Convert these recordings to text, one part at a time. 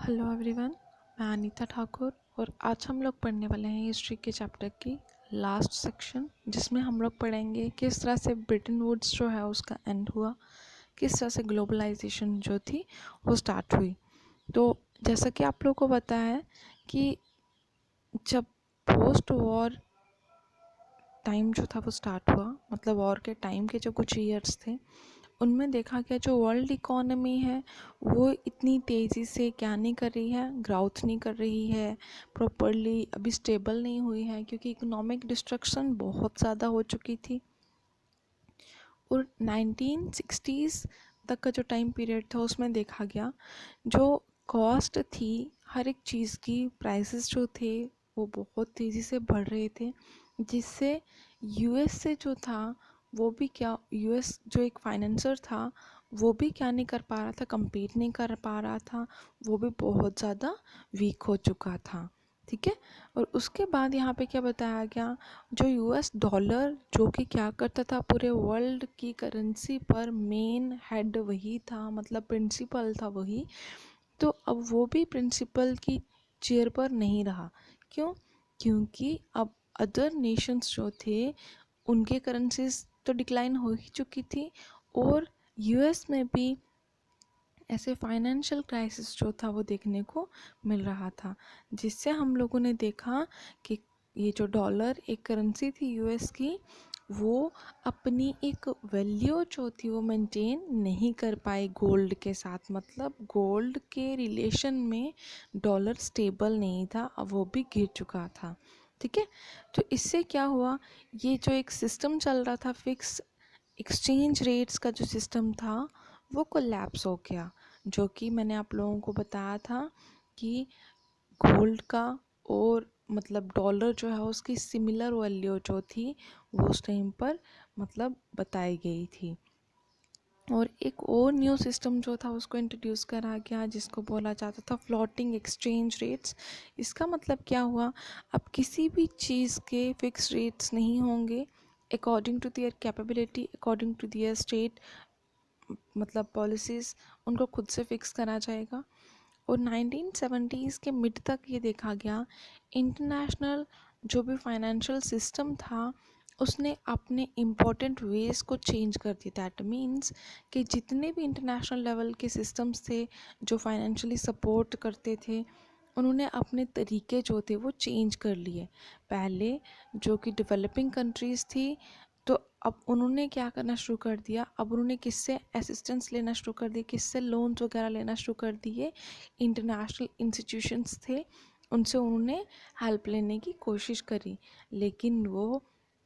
Hello everyone, मैं अनीता ठाकुर और आज हम लोग पढ़ने वाले हैं हिस्ट्री के चैप्टर की लास्ट सेक्शन, जिसमें हम लोग पढ़ेंगे किस तरह से ब्रिटेन वुड्स जो है उसका एंड हुआ, किस तरह से ग्लोबलाइजेशन जो थी वो स्टार्ट हुई। तो जैसा कि आप लोगों को पता है कि जब पोस्ट वॉर टाइम जो था वो स्टार्ट हुआ, मतलब वॉर के टाइम के जो कुछ ईयर्स थे उनमें देखा गया जो वर्ल्ड इकोनॉमी है वो इतनी तेज़ी से क्या नहीं कर रही है, ग्राउथ नहीं कर रही है प्रॉपरली, अभी स्टेबल नहीं हुई है क्योंकि इकोनॉमिक डिस्ट्रक्शन बहुत ज़्यादा हो चुकी थी। और 1960s तक का जो टाइम पीरियड था उसमें देखा गया जो कॉस्ट थी हर एक चीज़ की, प्राइसेस जो थे वो बहुत तेज़ी से बढ़ रहे थे, जिससे यूएस से जो था वो भी क्या, यूएस जो एक फाइनेंसर था वो भी क्या नहीं कर पा रहा था, compete नहीं कर पा रहा था, वो भी बहुत ज़्यादा वीक हो चुका था। ठीक है। और उसके बाद यहाँ पे क्या बताया गया, जो यूएस डॉलर जो कि क्या करता था पूरे वर्ल्ड की करेंसी पर मेन हेड वही था, मतलब प्रिंसिपल था वही, तो अब वो भी प्रिंसिपल की चेयर पर नहीं रहा। क्यों? क्योंकि अब अदर नेशंस जो थे उनके करेंसीज तो डिक्लाइन हो ही चुकी थी और यूएस में भी ऐसे फाइनेंशियल क्राइसिस जो था वो देखने को मिल रहा था, जिससे हम लोगों ने देखा कि ये जो डॉलर एक करेंसी थी यूएस की, वो अपनी एक वैल्यू जो थी वो मेंटेन नहीं कर पाए गोल्ड के साथ, मतलब गोल्ड के रिलेशन में डॉलर स्टेबल नहीं था, अब वो भी गिर चुका था। ठीक है। तो इससे क्या हुआ, ये जो एक सिस्टम चल रहा था फिक्स एक्सचेंज रेट्स का जो सिस्टम था वो कोलैप्स हो गया, जो कि मैंने आप लोगों को बताया था कि गोल्ड का और मतलब डॉलर जो है उसकी सिमिलर वैल्यू जो थी वो उस टाइम पर मतलब बताई गई थी। और एक और न्यू सिस्टम जो था उसको इंट्रोड्यूस करा गया जिसको बोला जाता था फ्लोटिंग एक्सचेंज रेट्स। इसका मतलब क्या हुआ, अब किसी भी चीज़ के फिक्स रेट्स नहीं होंगे, according to their capability, according to their state, मतलब पॉलिसीज़ उनको खुद से फिक्स करा जाएगा। और 1970s के मिड तक ये देखा गया इंटरनेशनल जो भी फाइनेंशियल सिस्टम था उसने अपने इम्पोर्टेंट वेज को चेंज कर दिया। दैट मीन्स कि जितने भी इंटरनेशनल लेवल के सिस्टम्स थे जो फाइनेंशियली सपोर्ट करते थे उन्होंने अपने तरीके जो थे वो चेंज कर लिए। पहले जो कि डेवलपिंग कंट्रीज़ थी तो अब उन्होंने क्या करना शुरू कर दिया, अब उन्होंने किससे असिस्टेंस लेना शुरू कर दिया, किससे लोन्स वगैरह लेना शुरू कर दिए, इंटरनेशनल इंस्टीट्यूशंस थे उनसे उन्होंने हेल्प लेने की कोशिश करी, लेकिन वो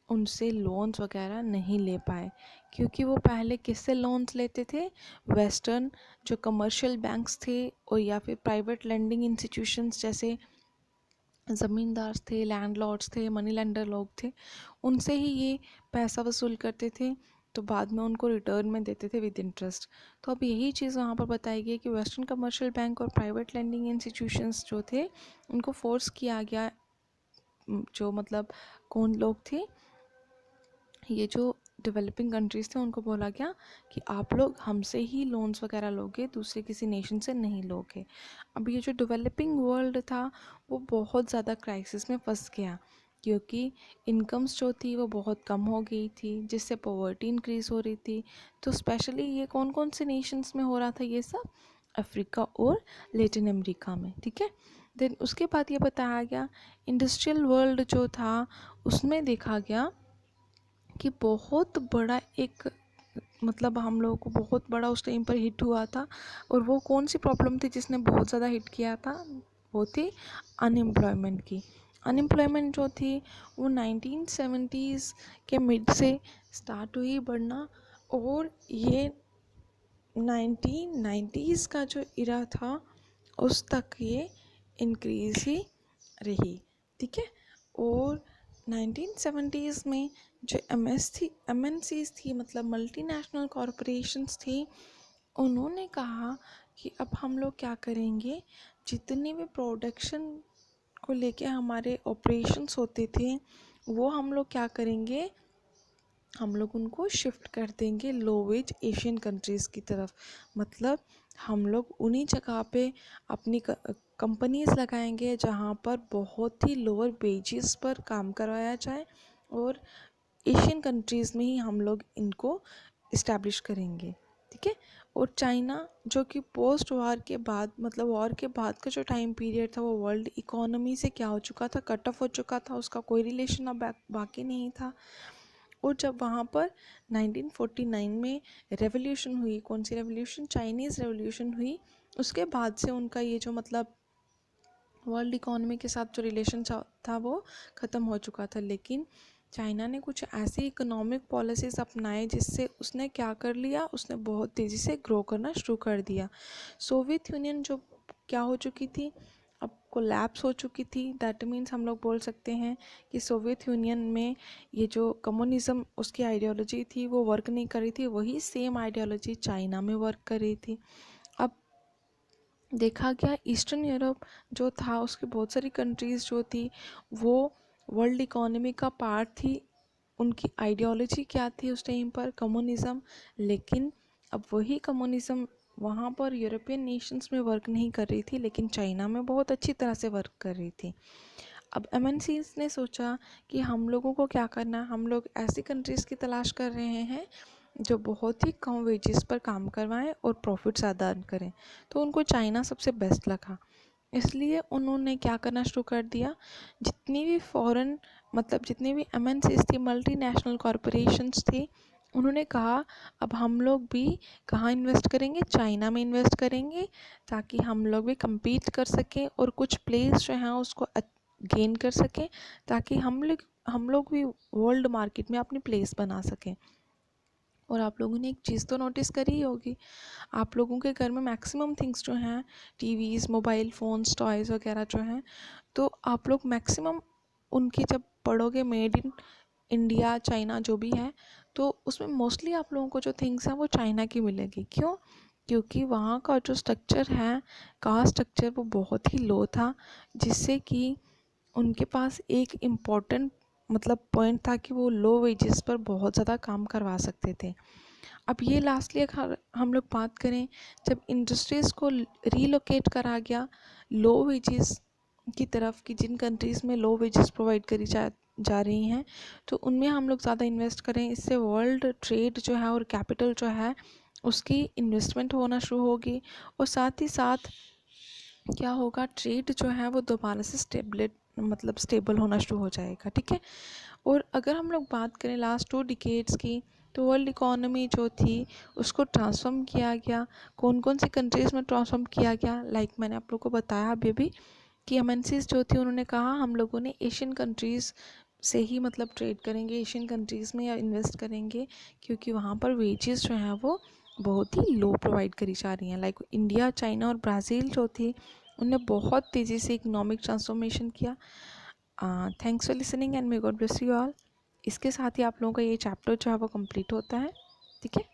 उनसे लोन्स वगैरह नहीं ले पाए क्योंकि वो पहले किससे लोन्स लेते थे, वेस्टर्न जो कमर्शियल बैंक्स थे और या फिर प्राइवेट लेंडिंग इंस्टीट्यूशंस जैसे ज़मींदार थे, लैंडलॉर्ड्स थे, मनी लेंडर लोग थे, उनसे ही ये पैसा वसूल करते थे, तो बाद में उनको रिटर्न में देते थे विद इंटरेस्ट। तो अब यही चीज़ वहाँ पर बताई गई कि वेस्टर्न कमर्शियल बैंक और प्राइवेट लेंडिंग इंस्टीट्यूशंस जो थे उनको फोर्स किया गया, जो मतलब कौन लोग थे, ये जो डेवलपिंग कंट्रीज़ थे उनको बोला गया कि आप लोग हमसे ही लोन्स वगैरह लोगे, दूसरे किसी नेशन से नहीं लोगे। अब ये जो डेवलपिंग वर्ल्ड था वो बहुत ज़्यादा क्राइसिस में फंस गया क्योंकि इनकम्स जो थी वो बहुत कम हो गई थी, जिससे पॉवर्टी इंक्रीज़ हो रही थी। तो स्पेशली ये कौन कौन से नेशंस में हो रहा था ये सब, अफ्रीका और लेटिन अमेरिका में। ठीक है। देन उसके बाद ये बताया गया इंडस्ट्रियल वर्ल्ड जो था उसमें देखा गया कि बहुत बड़ा एक, मतलब हम लोगों को बहुत बड़ा उस टाइम पर हिट हुआ था। और वो कौन सी प्रॉब्लम थी जिसने बहुत ज़्यादा हिट किया था, वो थी अनएम्प्लॉयमेंट की। अनएम्प्लॉयमेंट जो थी वो 1970s के मिड से स्टार्ट हुई बढ़ना और ये 1990s का जो इरा था उस तक ये इंक्रीज़ ही रही। ठीक है। और 1970s में जो MNCs थी, मतलब मल्टीनेशनल कॉरपोरेशंस थी, उन्होंने कहा कि अब हम लोग क्या करेंगे, जितने भी प्रोडक्शन को लेके हमारे ऑपरेशंस होते थे वो हम लोग क्या करेंगे, हम लोग उनको शिफ्ट कर देंगे लो वेज एशियन कंट्रीज़ की तरफ। मतलब हम लोग उन्हीं जगह पे अपनी कंपनीज लगाएंगे जहाँ पर बहुत ही लोअर वेजेस पर काम करवाया जाए, और एशियन कंट्रीज़ में ही हम लोग इनको इस्टेब्लिश करेंगे, ठीक है। और चाइना जो कि पोस्ट वार के बाद, मतलब वॉर के बाद का जो टाइम पीरियड था, वो वर्ल्ड इकोनॉमी से क्या हो चुका था, कट ऑफ हो चुका था, उसका कोई रिलेशन अब बाकी नहीं था। और जब वहाँ पर 1949 में रेवोल्यूशन हुई, कौन सी रेवोल्यूशन, चाइनीज़ रेवोल्यूशन हुई, उसके बाद से उनका ये जो मतलब वर्ल्ड इकोनॉमी के साथ जो रिलेशन था वो ख़त्म हो चुका था। लेकिन चाइना ने कुछ ऐसी इकोनॉमिक पॉलिसीज़ अपनाए जिससे उसने क्या कर लिया, उसने बहुत तेज़ी से ग्रो करना शुरू कर दिया। सोवियत यूनियन जो क्या हो चुकी थी, अब कोलैप्स हो चुकी थी। दैट मीन्स हम लोग बोल सकते हैं कि सोवियत यूनियन में ये जो कम्युनिज़्म उसकी आइडियोलॉजी थी वो वर्क नहीं कर रही थी, वही सेम आइडियोलॉजी चाइना में वर्क कर रही थी। अब देखा गया ईस्टर्न यूरोप जो था, उसकी बहुत सारी कंट्रीज़ जो थी वो वर्ल्ड इकोनॉमी का पार्ट थी। उनकी आइडियोलॉजी क्या थी उस टाइम पर, कम्युनिज़म। लेकिन अब वही कम्युनिज़म वहाँ पर यूरोपियन नेशंस में वर्क नहीं कर रही थी, लेकिन चाइना में बहुत अच्छी तरह से वर्क कर रही थी। अब एमएनसीज ने सोचा कि हम लोगों को क्या करना है, हम लोग ऐसी कंट्रीज़ की तलाश कर रहे हैं जो बहुत ही कम वेजेस पर काम करवाएं और प्रॉफिट ज़्यादा अर्न करें। तो उनको चाइना सबसे बेस्ट लगा, इसलिए उन्होंने क्या करना शुरू कर दिया, जितनी भी फॉरेन मतलब जितनी भी एमएनसीज थी, मल्टीनेशनल कॉरपोरेशंस थी, उन्होंने कहा अब हम लोग भी कहाँ इन्वेस्ट करेंगे, चाइना में इन्वेस्ट करेंगे, ताकि हम लोग भी compete कर सकें और कुछ प्लेस जो हैं उसको गेन कर सकें, ताकि हम लोग भी वर्ल्ड मार्केट में अपनी प्लेस बना सकें। और आप लोगों ने एक चीज़ तो नोटिस करी ही होगी, आप लोगों के घर में मैक्सिमम थिंग्स जो हैं, टीवीज़, मोबाइल फ़ोन्स, टॉयज़ वगैरह जो हैं, तो आप लोग मैक्सिमम उनकी जब पढ़ोगे मेड इन इंडिया, चाइना जो भी है, तो उसमें मोस्टली आप लोगों को जो थिंग्स हैं वो चाइना की मिलेगी। क्यों? क्योंकि वहाँ का जो स्ट्रक्चर है, कास्ट स्ट्रक्चर, वो बहुत ही लो था, जिससे कि उनके पास एक इम्पॉर्टेंट मतलब पॉइंट था कि वो लो वेजेस पर बहुत ज़्यादा काम करवा सकते थे। अब ये लास्टली अगर हम लोग बात करें, जब इंडस्ट्रीज़ को रीलोकेट करा गया लो वेजेस की तरफ, कि जिन कंट्रीज़ में लो वेजेस प्रोवाइड करी जा रही हैं, तो उनमें हम लोग ज़्यादा इन्वेस्ट करें, इससे वर्ल्ड ट्रेड जो है और कैपिटल जो है उसकी इन्वेस्टमेंट होना शुरू होगी, और साथ ही साथ क्या होगा, ट्रेड जो है वो दोबारा से स्टेबल होना शुरू हो जाएगा, ठीक है। और अगर हम लोग बात करें लास्ट 2 डिकेड्स की, तो वर्ल्ड इकोनॉमी जो थी उसको ट्रांसफॉर्म किया गया। कौन कौन सी कंट्रीज़ में ट्रांसफॉर्म किया गया, मैंने आप लोग को बताया अभी भी कि एमएनसीज जो थी उन्होंने कहा हम लोगों ने एशियन कंट्रीज़ से ही मतलब ट्रेड करेंगे, एशियन कंट्रीज़ में या इन्वेस्ट करेंगे, क्योंकि वहाँ पर वेजेस जो हैं वो बहुत ही लो प्रोवाइड करी जा रही हैं। इंडिया, चाइना और ब्राज़ील जो थी उनने बहुत तेज़ी से इकोनॉमिक ट्रांसफॉर्मेशन किया। Thanks for listening and may God bless you all. इसके साथ ही आप लोगों का ये चैप्टर जो है वो कंप्लीट होता है, ठीक है।